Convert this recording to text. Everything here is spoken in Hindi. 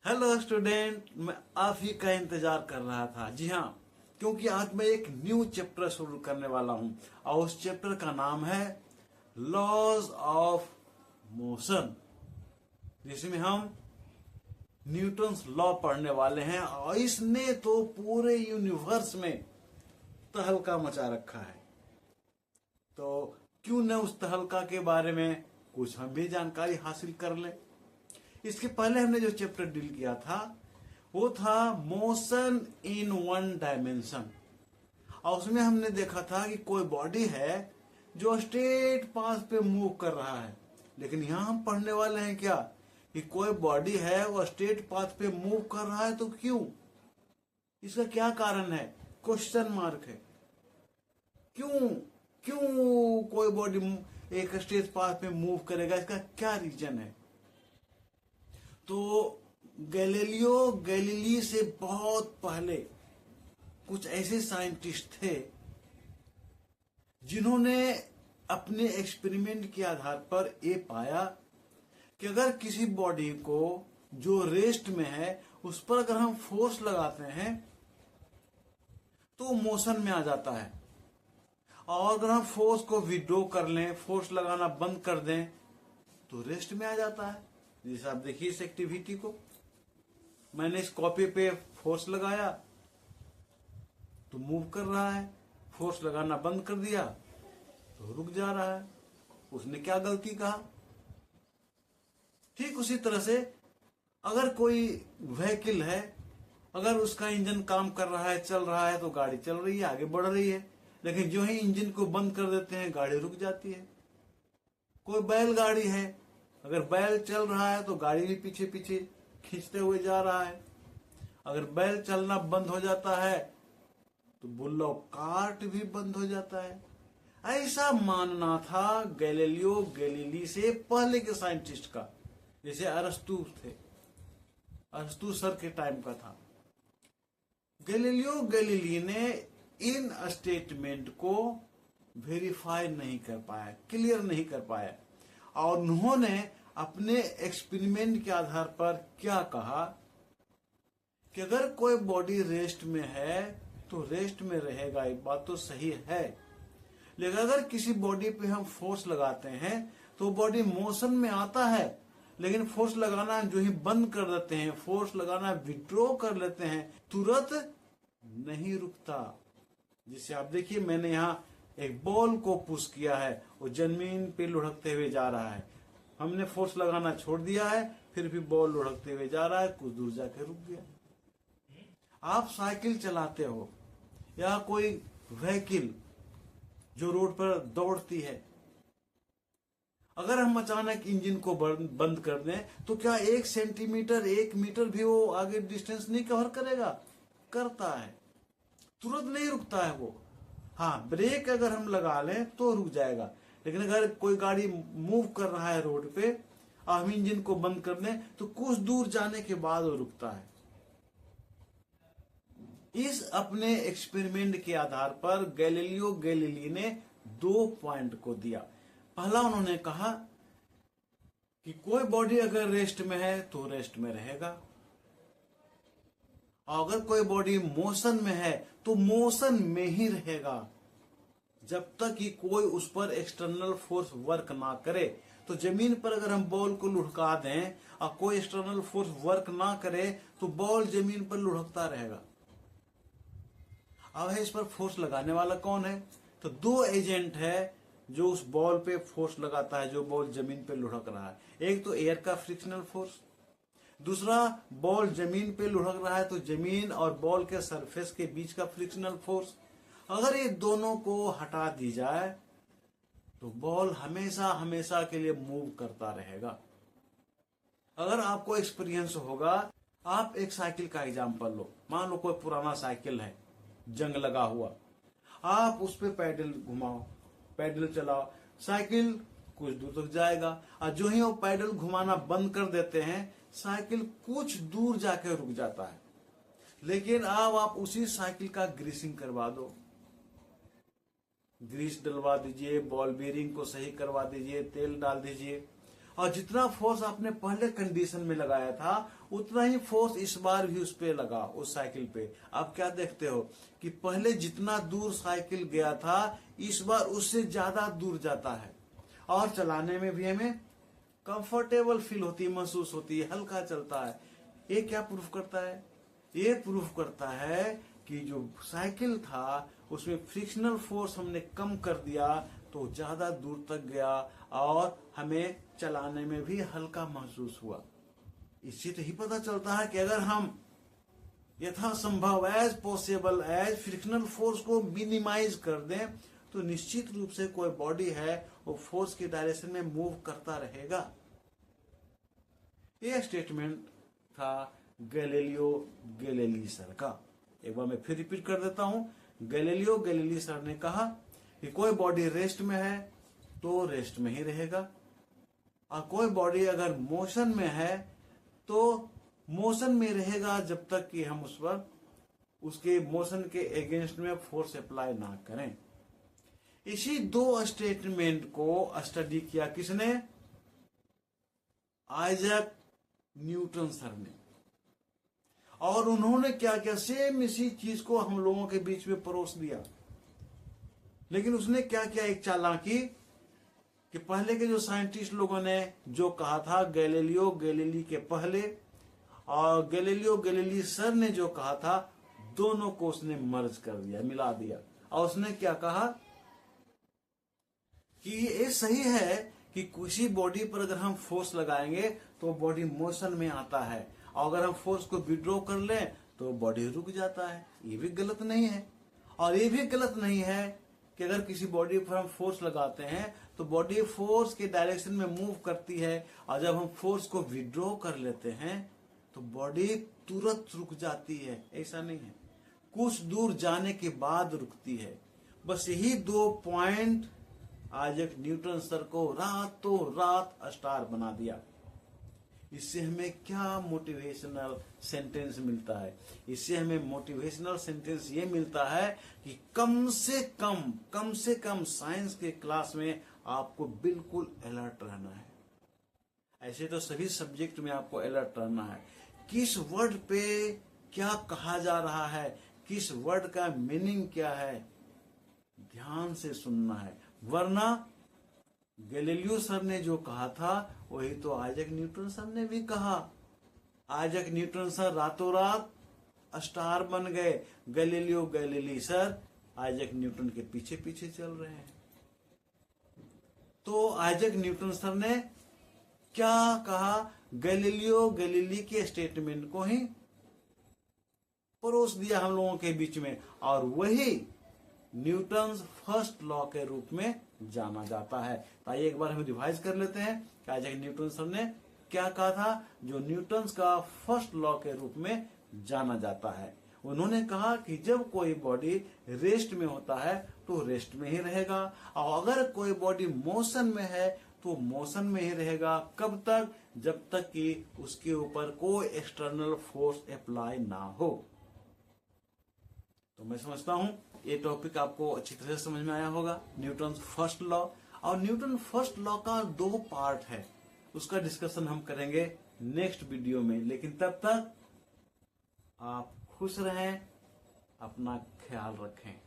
हेलो स्टूडेंट, मैं आप ही का इंतजार कर रहा था। जी हाँ, क्योंकि आज मैं एक न्यू चैप्टर शुरू करने वाला हूं और उस चैप्टर का नाम है लॉज ऑफ मोशन, जिसमें हम न्यूटन्स लॉ पढ़ने वाले हैं। और इसने तो पूरे यूनिवर्स में तहलका मचा रखा है, तो क्यों न उस तहलका के बारे में कुछ हम भी जानकारी हासिल कर लें। इसके पहले हमने जो चैप्टर डील किया था वो था मोशन इन वन डायमेंशन, और उसमें हमने देखा था कि कोई बॉडी है जो स्ट्रेट पाथ पे मूव कर रहा है। लेकिन यहां हम पढ़ने वाले हैं क्या कि कोई बॉडी है वो स्ट्रेट पाथ पे मूव कर रहा है, तो क्यों, इसका क्या कारण है, क्वेश्चन मार्क है। क्यों क्यों कोई बॉडी एक स्ट्रेट पाथ पे मूव करेगा, इसका क्या रीजन है। तो गैलीलियो गैलीली से बहुत पहले कुछ ऐसे साइंटिस्ट थे जिन्होंने अपने एक्सपेरिमेंट के आधार पर यह पाया कि अगर किसी बॉडी को जो रेस्ट में है उस पर अगर हम फोर्स लगाते हैं तो मोशन में आ जाता है, और अगर हम फोर्स को विड्रॉ कर लें, फोर्स लगाना बंद कर दें, तो रेस्ट में आ जाता है। जैसे आप देखिए इस एक्टिविटी को, मैंने इस कॉपी पे फोर्स लगाया तो मूव कर रहा है, फोर्स लगाना बंद कर दिया तो रुक जा रहा है। उसने क्या गलती कहा। ठीक उसी तरह से अगर कोई व्हीकल है, अगर उसका इंजन काम कर रहा है, चल रहा है, तो गाड़ी चल रही है, आगे बढ़ रही है। लेकिन जो ही इंजन को बंद कर देते हैं गाड़ी रुक जाती है। कोई बैलगाड़ी है, अगर बैल चल रहा है तो गाड़ी भी पीछे पीछे खींचते हुए जा रहा है। अगर बैल चलना बंद हो जाता है तो बुल्लो कार्ट भी बंद हो जाता है। ऐसा मानना था गैलीलियो गैलीली से पहले के साइंटिस्ट का, जैसे अरस्तु थे, अरस्तु सर के टाइम का था। गैलीलियो गैलीली ने इन स्टेटमेंट को वेरीफाई नहीं कर पाया, क्लियर नहीं कर पाया, और उन्होंने अपने एक्सपेरिमेंट के आधार पर क्या कहा कि अगर कोई बॉडी रेस्ट में है तो रेस्ट में रहेगा, ये बात तो सही है। लेकिन अगर किसी बॉडी पे हम फोर्स लगाते हैं तो बॉडी मोशन में आता है, लेकिन फोर्स लगाना जो ही बंद कर देते हैं, फोर्स लगाना विड्रॉ कर लेते हैं, तुरंत नहीं रुकता। जिसे आप देखिए, मैंने यहाँ एक बॉल को पुश किया है, वो जमीन पे लुढ़कते हुए जा रहा है। हमने फोर्स लगाना छोड़ दिया है, फिर भी बॉल लुढ़कते हुए जा रहा है, कुछ दूर जाके रुक गया। आप साइकिल चलाते हो या कोई व्हीकल जो रोड पर दौड़ती है, अगर हम अचानक इंजन को बंद कर दें तो क्या 1 सेंटीमीटर 1 मीटर भी वो आगे डिस्टेंस नहीं कवर करेगा? करता है, तुरंत नहीं रुकता है वो। हाँ, ब्रेक अगर हम लगा लें तो रुक जाएगा, लेकिन अगर कोई गाड़ी मूव कर रहा है रोड पे और हम इंजन को बंद कर दें तो कुछ दूर जाने के बाद वो रुकता है। इस अपने एक्सपेरिमेंट के आधार पर गैलीलियो गैलीली ने 2 पॉइंट को दिया। पहला, उन्होंने कहा कि कोई बॉडी अगर रेस्ट में है तो रेस्ट में रहेगा, और अगर कोई बॉडी मोशन में है तो मोशन में ही रहेगा जब तक कि कोई उस पर एक्सटर्नल फोर्स वर्क ना करे। तो जमीन पर अगर हम बॉल को लुढ़का दें और कोई एक्सटर्नल फोर्स वर्क ना करे तो बॉल जमीन पर लुढ़कता रहेगा। अब इस पर फोर्स लगाने वाला कौन है? तो 2 एजेंट है जो उस बॉल पे फोर्स लगाता है, जो बॉल जमीन पे लुढ़क रहा है। एक तो एयर का फ्रिक्शनल फोर्स, दूसरा बॉल जमीन पे लुढ़क रहा है तो जमीन और बॉल के सरफेस के बीच का फ्रिक्शनल फोर्स। अगर ये दोनों को हटा दी जाए तो बॉल हमेशा हमेशा के लिए मूव करता रहेगा। अगर आपको एक्सपीरियंस होगा, आप एक साइकिल का एग्जांपल लो। मान लो कोई पुराना साइकिल है, जंग लगा हुआ, आप उस पे पैडल घुमाओ, पैडल चलाओ, साइकिल कुछ दूर तक जाएगा, और जो ही वो पैडल घुमाना बंद कर देते हैं साइकिल कुछ दूर जाके रुक जाता है। लेकिन अब आप उसी साइकिल का ग्रीसिंग करवा दो, ग्रीस डलवा दीजिए, बॉल बेरिंग को सही करवा दीजिए, तेल डाल दीजिए, और जितना फोर्स आपने पहले कंडीशन में लगाया था उतना ही फोर्स इस बार भी उस पे लगा, उस साइकिल पे। आप क्या देखते हो कि पहले जितना दूर साइकिल गया था इस बार उससे ज्यादा दूर जाता है, और चलाने में भी हमें कंफर्टेबल फील होती है, महसूस होती है, हल्का चलता है। ये क्या प्रूफ करता है? ये प्रूफ करता है कि जो साइकिल था उसमें फ्रिक्शनल फोर्स हमने कम कर दिया तो ज्यादा दूर तक गया और हमें चलाने में भी हल्का महसूस हुआ। इससे तो ही पता चलता है कि अगर हम यथासंभव as possible as frictional force को मिनिमाइज कर दें तो निश्चित रूप से कोई बॉडी है वो फोर्स की डायरेक्शन में मूव करता रहेगा। यह स्टेटमेंट था गैलीलियो गैलीली सर का। एक बार मैं फिर रिपीट कर देता हूं। गैलीलियो गैलीली सर ने कहा कि कोई बॉडी रेस्ट में है तो रेस्ट में ही रहेगा, और कोई बॉडी अगर मोशन में है तो मोशन में रहेगा जब तक कि हम उस पर उसके मोशन के अगेंस्ट में फोर्स अप्लाई ना करें। इसी दो स्टेटमेंट को स्टडी किया किसने? आइजैक न्यूटन सर ने। और उन्होंने क्या किया? सेम इसी चीज को हम लोगों के बीच में परोस दिया। लेकिन उसने क्या किया? एक चालाकी कि पहले के जो साइंटिस्ट लोगों ने जो कहा था गैलीलियो गैलीली के पहले और गैलीलियो गैलीली सर ने जो कहा था, दोनों को उसने मर्ज कर दिया, मिला दिया। और उसने क्या कहा कि ये सही है कि किसी बॉडी पर अगर हम फोर्स लगाएंगे तो बॉडी मोशन में आता है, और अगर हम फोर्स को विड्रॉ कर लें तो बॉडी रुक जाता है। ये भी गलत नहीं है। और ये भी गलत नहीं है कि अगर किसी बॉडी पर हम फोर्स लगाते हैं तो बॉडी फोर्स के डायरेक्शन में मूव करती है, और जब हम फोर्स को विड्रॉ कर लेते हैं तो बॉडी तुरंत रुक जाती है। ऐसा नहीं है, कुछ दूर जाने के बाद रुकती है। बस यही दो पॉइंट आइजैक न्यूटन सर को रातों रात स्टार बना दिया। इससे हमें क्या मोटिवेशनल सेंटेंस मिलता है? इससे हमें मोटिवेशनल सेंटेंस ये मिलता है कि कम से कम साइंस के क्लास में आपको बिल्कुल अलर्ट रहना है। ऐसे तो सभी सब्जेक्ट में आपको अलर्ट रहना है। किस वर्ड पे क्या कहा जा रहा है, किस वर्ड का मीनिंग क्या है, ध्यान से सुनना है। वरना गैलीलियो सर ने जो कहा था वही तो आइजैक न्यूटन सर ने भी कहा। आइजैक न्यूटन सर रातों रात स्टार बन गए, Galileo Galilei sir Isaac Newton के पीछे पीछे चल रहे हैं। तो आइजैक न्यूटन सर ने क्या कहा? गैलीलियो गैलीली के स्टेटमेंट को ही परोस दिया हम लोगों के बीच में, और वही न्यूटन फर्स्ट लॉ के रूप में जाना जाता है। तो आइए एक बार हम रिवाइज कर लेते हैं कि आइजैक न्यूटन सर ने क्या कहा था जो न्यूटन का फर्स्ट लॉ के रूप में जाना जाता है। उन्होंने कहा कि जब कोई बॉडी रेस्ट में होता है तो रेस्ट में ही रहेगा, और अगर कोई बॉडी मोशन में है तो मोशन में ही रहेगा। कब तक? जब तक कि उसके ऊपर कोई एक्सटर्नल फोर्स अप्लाई ना हो। तो मैं समझता हूं ये टॉपिक आपको अच्छी तरह से समझ में आया होगा, न्यूटन फर्स्ट लॉ। और न्यूटन फर्स्ट लॉ का दो पार्ट है, उसका डिस्कशन हम करेंगे नेक्स्ट वीडियो में। लेकिन तब तक आप खुश रहें, अपना ख्याल रखें।